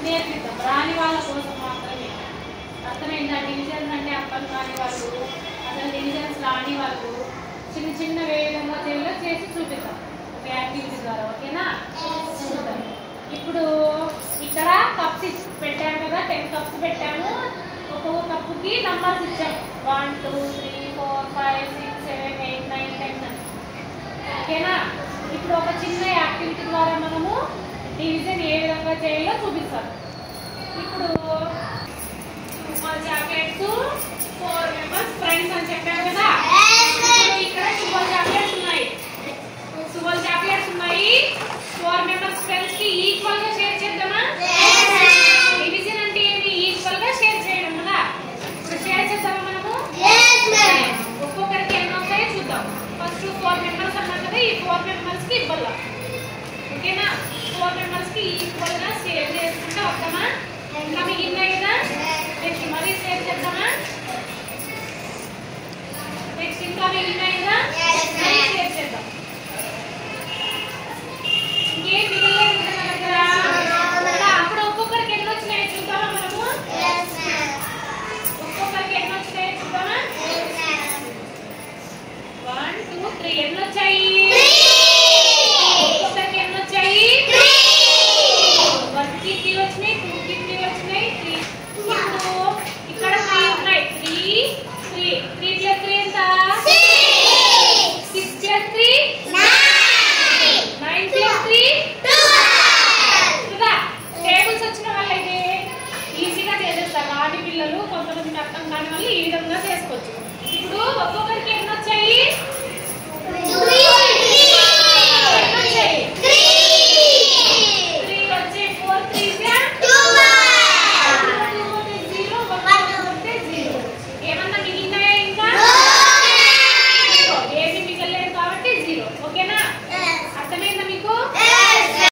నేర్పిద్దాం రాని వాళ్ళ కోసం మాత్రమే. అర్థమైందా? డివిజన్స్ అంటే అర్థం కాని వాళ్ళు, అసలు డివిజన్స్ రాని వాళ్ళు చిన్న చిన్న విధంగా చేసి చూపిద్దాం ఒక యాక్టివిటీ ద్వారా. ఓకేనా? చూద్దాం. ఇప్పుడు ఇక్కడ కప్స్ పెట్టాము కదా, 10 కప్స్ పెట్టాము. ఒక్కొక్క కప్పుకి నంబర్స్ ఇచ్చాము. 1 2 3 4 5 6 7 8 9 10. ఓకేనా? ఇప్పుడు ఒక చిన్న యాక్టివిటీ ద్వారా మనము డివిజన్ ఏ విధంగా చేయాలో చూపిస్తాం. ఇప్పుడు చాక్లెట్స్ 4 మెంబర్స్ ఫ్రెండ్స్ అని చెప్పాను కదా. ఇక్కడ 12 చాక్లెట్స్ ఉన్నాయి. 12 చాక్లెట్స్ ఉన్నాయి. 4 మెంబర్స్ ఫ్రెండ్స్ కి ఈక్వల్ గా షేర్ చేద్దామా? డివిజన్ అంటే ఏంటి? ఈక్వల్ గా షేర్ చేయడం కదా. ఇప్పుడు షేర్ చేద్దామా మనము? ఒక్కొక్కరికి ఎన్ని వస్తాయో చూద్దాం. ఫస్ట్ 4 మెంబర్స్ అన్నాం కదా, ఈ 4 మెంబర్స్ కి ఇవ్వాలా. ఓకేనా? 4 మెంబర్స్ కి ఈక్వల్ గా షేర్ చేసుకుంటూ వద్దామా? ఇంకా మిగిలినాయి కదా, నెక్స్ట్ మరీ షేర్ చేద్దామా? నెక్స్ట్ ఇంకా మిగిలినాయి కదా, మరీ షేర్ చేద్దాం. ఇంకేం మిగిలిలేదు కదా మన దగ్గర. అప్పుడు ఒక్కొక్కరికి ఎన్ని వచ్చినాయి చూద్దామా మనము? ఒక్కొక్కరికి ఎన్ని వచ్చినాయి చూద్దామా? 1 2 3 ఎన్ని వచ్చాయి? ఒక్కొక్కరికి ఎన్ని వచ్చాయి? 1 కి 3 వచ్చినాయి, 2 కి 3 వచ్చినాయి, 3. ఇప్పుడు ఇక్కడ 3 ఉన్నాయి. 3 ప్లస్ 3 ఎంత? 6 ప్లస్ 3 9 ప్లస్ 3 కదా. టేబుల్స్ వచ్చిన వాళ్ళైతే ఈజీగా చేసేస్తారు. రాని పిల్లలు, కొంతమందికి అర్థం కాని వాళ్ళు ఈ విధంగా చేసుకోవచ్చు. ఇప్పుడు ఒక్కొక్క